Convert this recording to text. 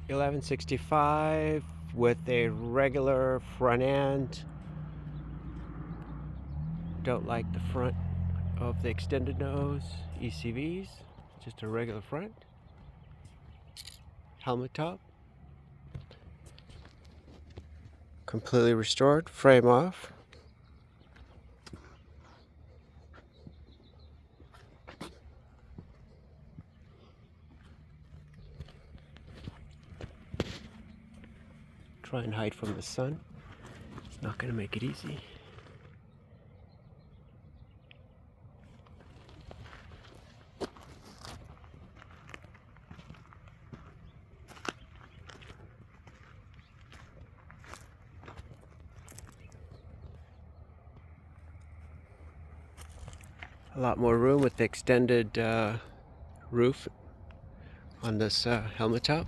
1165 with a regular front end. Don't like the front of the extended nose ECVs, just a regular front. Helmet top. Completely restored, frame off. Try and hide from the sun. It's not going to make it easy. A lot more room with the extended roof on this helmet top.